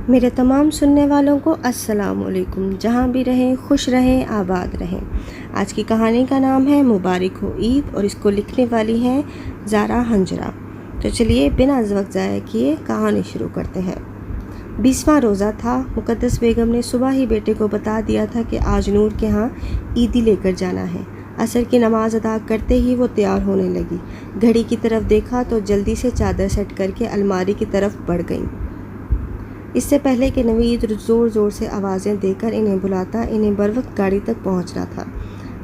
میرے تمام سننے والوں کو السلام علیکم، جہاں بھی رہیں خوش رہیں آباد رہیں۔ آج کی کہانی کا نام ہے مبارک ہو عید اور اس کو لکھنے والی ہیں زارا ہنجرا۔ تو چلیے بنا وقت ضائع کیے کہانی شروع کرتے ہیں۔ 20واں روزہ تھا۔ مقدس بیگم نے صبح ہی بیٹے کو بتا دیا تھا کہ آج نور کے ہاں عیدی لے کر جانا ہے۔ عصر کی نماز ادا کرتے ہی وہ تیار ہونے لگی۔ گھڑی کی طرف دیکھا تو جلدی سے چادر سیٹ کر کے الماری کی طرف بڑھ گئیں۔ اس سے پہلے کہ نوید زور زور سے آوازیں دے کر انہیں بلاتا، انہیں بروقت گاڑی تک پہنچنا تھا۔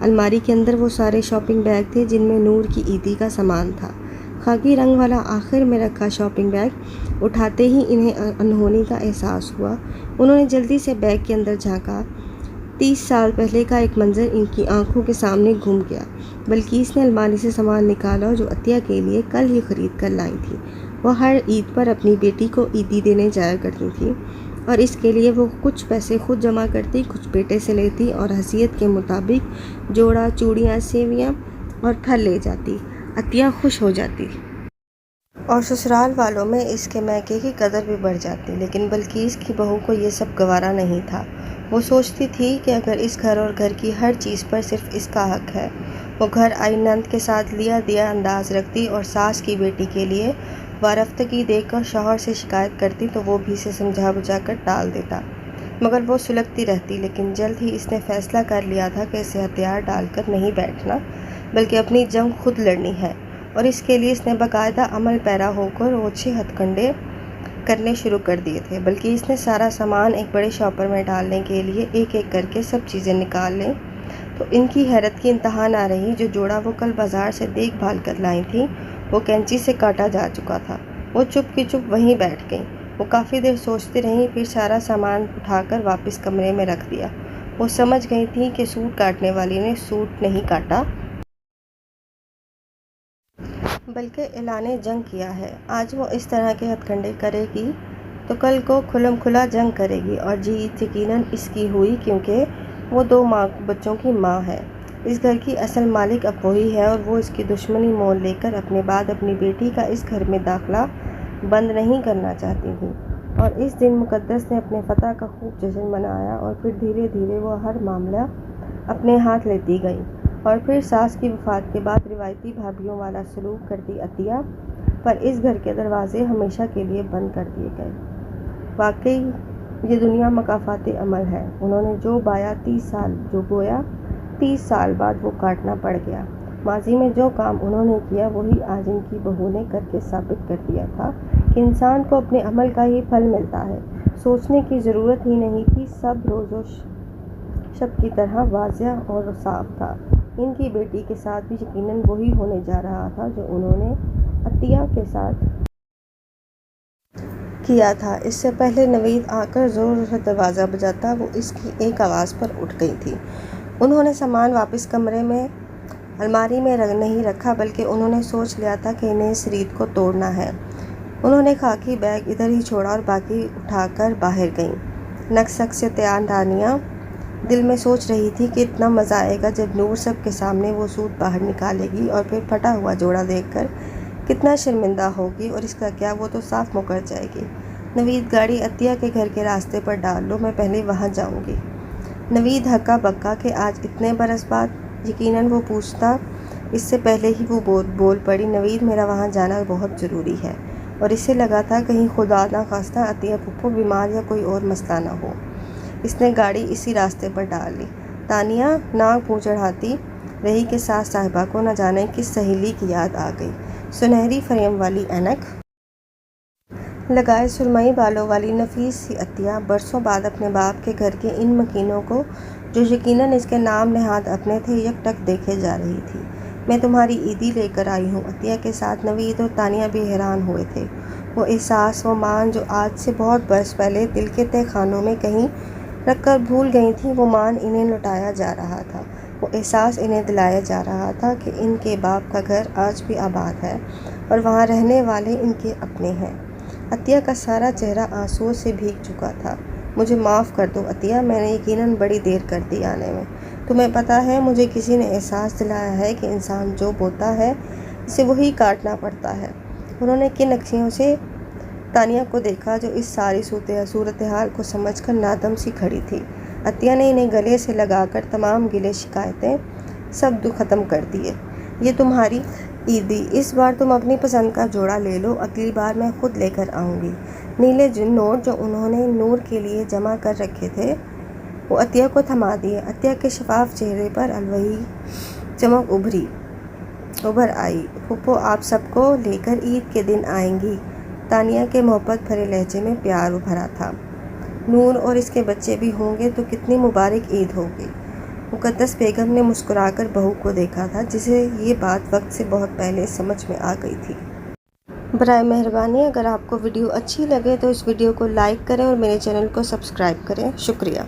الماری کے اندر وہ سارے شاپنگ بیگ تھے جن میں نور کی عیدی کا سامان تھا۔ خاکی رنگ والا آخر میں رکھا شاپنگ بیگ اٹھاتے ہی انہیں انہونی کا احساس ہوا۔ انہوں نے جلدی سے بیگ کے اندر جھانکا۔ 30 سال پہلے کا ایک منظر ان کی آنکھوں کے سامنے گھوم گیا۔ بلقیس نے الماری سے سامان نکالا جو عطیہ کے لیے کل ہی خرید کر لائی تھی۔ وہ ہر عید پر اپنی بیٹی کو عیدی دینے جایا کرتی تھی اور اس کے لیے وہ کچھ پیسے خود جمع کرتی، کچھ بیٹے سے لیتی اور حیثیت کے مطابق جوڑا، چوڑیاں، سیویاں اور پھل لے جاتی۔ عطیہ خوش ہو جاتی اور سسرال والوں میں اس کے میکے کی قدر بھی بڑھ جاتی، لیکن بلقیس کی بہو کو یہ سب گوارا نہیں تھا۔ وہ سوچتی تھی کہ اگر اس گھر اور گھر کی ہر چیز پر صرف اس کا حق ہے۔ وہ گھر آئی نند کے ساتھ لیا دیا انداز رکھتی اور ساس کی بیٹی کے لیے وارفتگی دیکھ کر شوہر سے شکایت کرتی تو وہ بھی اسے سمجھا بجھا کر ٹال دیتا، مگر وہ سلگتی رہتی۔ لیکن جلد ہی اس نے فیصلہ کر لیا تھا کہ اسے ہتھیار ڈال کر نہیں بیٹھنا بلکہ اپنی جنگ خود لڑنی ہے، اور اس کے لیے اس نے باقاعدہ عمل پیرا ہو کر اوچھے ہتھ کنڈے کرنے شروع کر دیے تھے۔ بلکہ اس نے سارا سامان ایک بڑے شاپر میں ڈالنے کے لیے ایک ایک کر کے سب چیزیں نکال لیں تو ان کی حیرت کی انتہا نہ رہی۔ جو جوڑا وہ کل بازار سے دیکھ بھال کر لائی تھی وہ کینچی سے کاٹا جا چکا تھا۔ وہ چپ کی چپ وہیں بیٹھ گئیں۔ وہ کافی دیر سوچتی رہیں، پھر سارا سامان اٹھا کر واپس کمرے میں رکھ دیا۔ وہ سمجھ گئی تھیں کہ سوٹ کاٹنے والی نے سوٹ نہیں کاٹا بلکہ اعلان جنگ کیا ہے۔ آج وہ اس طرح کے ہتھ کنڈے کرے گی تو کل کو کھلم کھلا جنگ کرے گی، اور جیت یقیناً اس کی ہوئی کیونکہ وہ 2 بچوں کی ماں ہے۔ اس گھر کی اصل مالک اب وہی ہے اور وہ اس کی دشمنی مول لے کر اپنے بعد اپنی بیٹی کا اس گھر میں داخلہ بند نہیں کرنا چاہتی تھی۔ اور اس دن مقدس نے اپنے فتح کا خوب جشن منایا، اور پھر دھیرے دھیرے وہ ہر معاملہ اپنے ہاتھ لیتی گئی، اور پھر ساس کی وفات کے بعد روایتی بھابھیوں والا سلوک کرتی عطیہ پر اس گھر کے دروازے ہمیشہ کے لیے بند کر دیے گئے۔ واقعی یہ دنیا مکافات عمل ہے۔ انہوں نے جو بایا 30 سال بعد وہ کاٹنا پڑ گیا۔ ماضی میں جو کام انہوں نے کیا وہی آج ان کی بہو نے کر کے ثابت کر دیا تھا کہ انسان کو اپنے عمل کا ہی پھل ملتا ہے۔ سوچنے کی ضرورت ہی نہیں تھی، سب روز و شب کی طرح واضح اور صاف تھا۔ ان کی بیٹی کے ساتھ بھی یقیناً وہی ہونے جا رہا تھا جو انہوں نے عطیہ کے ساتھ کیا تھا۔ اس سے پہلے نوید آ کر زور سے دروازہ بجاتا، وہ اس کی ایک آواز پر اٹھ گئی تھی۔ انہوں نے سامان واپس کمرے میں الماری میں نہیں رکھا بلکہ انہوں نے سوچ لیا تھا کہ انہیں اس ریت کو توڑنا ہے۔ انہوں نے خاکی بیگ ادھر ہی چھوڑا اور باقی اٹھا کر باہر گئیں۔ نک سک سے تیار تانیہ دل میں سوچ رہی تھی کہ اتنا مزہ آئے گا جب نور سب کے سامنے وہ سوٹ باہر نکالے گی، اور پھر پھٹا ہوا جوڑا دیکھ کر کتنا شرمندہ ہوگی، اور اس کا کیا وہ تو صاف مکر جائے گی۔ نوید گاڑی عطیہ کے گھر کے راستے پر ڈال لو، میں پہلے وہاں جاؤں گی۔ نوید ہکا بکا کہ آج اتنے برس بعد یقیناً وہ پوچھتا، اس سے پہلے ہی وہ بول پڑی، نوید میرا وہاں جانا بہت ضروری ہے، اور اسے لگا تھا کہیں خدا نہ خواستہ عطیہ پھپھو بیمار یا کوئی اور مسئلہ نہ ہو۔ اس نے گاڑی اسی راستے پر ڈال لی۔ تانیہ ناک منہ چڑھاتی رہی کہ ساس صاحبہ کو نہ جانے کس سہیلی کی یاد آ گئی۔ سنہری فریم والی اینک لگائے سرمئی بالوں والی نفیس سی عطیہ برسوں بعد اپنے باپ کے گھر کے ان مکینوں کو جو یقیناً اس کے نام نہاد اپنے تھے یک ٹک دیکھے جا رہی تھی۔ میں تمہاری عیدی لے کر آئی ہوں۔ عطیہ کے ساتھ نوید اور تانیہ بھی حیران ہوئے تھے۔ وہ احساس، وہ مان جو آج سے بہت برس پہلے دل کے تہہ خانوں میں کہیں رکھ کر بھول گئی تھیں، وہ مان انہیں لوٹایا جا رہا تھا۔ وہ احساس انہیں دلایا جا رہا تھا کہ ان کے باپ کا گھر آج بھی آباد ہے اور وہاں رہنے والے ان کے اپنے ہیں۔ عطیہ کا سارا چہرہ آنسوؤں سے بھیگ چکا تھا۔ مجھے معاف کر دو عطیہ، میں نے یقیناً بڑی دیر کر دی آنے میں۔ تمہیں پتہ ہے مجھے کسی نے احساس دلایا ہے کہ انسان جو بوتا ہے اسے وہی کاٹنا پڑتا ہے۔ انہوں نے کن اکھیوں سے تانیہ کو دیکھا جو اس ساری صورتحال کو سمجھ کر نادم سی کھڑی تھی۔ عطیہ نے انہیں گلے سے لگا کر تمام گلے شکایتیں سب دکھ ختم کر دیے۔ یہ تمہاری عیدی، اس بار تم اپنی پسند کا جوڑا لے لو، اگلی بار میں خود لے کر آؤں گی۔ نیلے نوٹ جو انہوں نے نور کے لیے جمع کر رکھے تھے وہ عطیہ کو تھما دیے۔ عطیہ کے شفاف چہرے پر الوہی چمک ابھر آئی۔ پھپھو آپ سب کو لے کر عید کے دن آئیں گی؟ تانیہ کے محبت بھرے لہجے میں پیار ابھرا تھا۔ نور اور اس کے بچے بھی ہوں گے تو کتنی مبارک عید ہوگی۔ مقدس بیگم نے مسکرا کر بہو کو دیکھا تھا جسے یہ بات وقت سے بہت پہلے سمجھ میں آ گئی تھی۔ برائے مہربانی اگر آپ کو ویڈیو اچھی لگے تو اس ویڈیو کو لائک کریں اور میرے چینل کو سبسکرائب کریں۔ شکریہ۔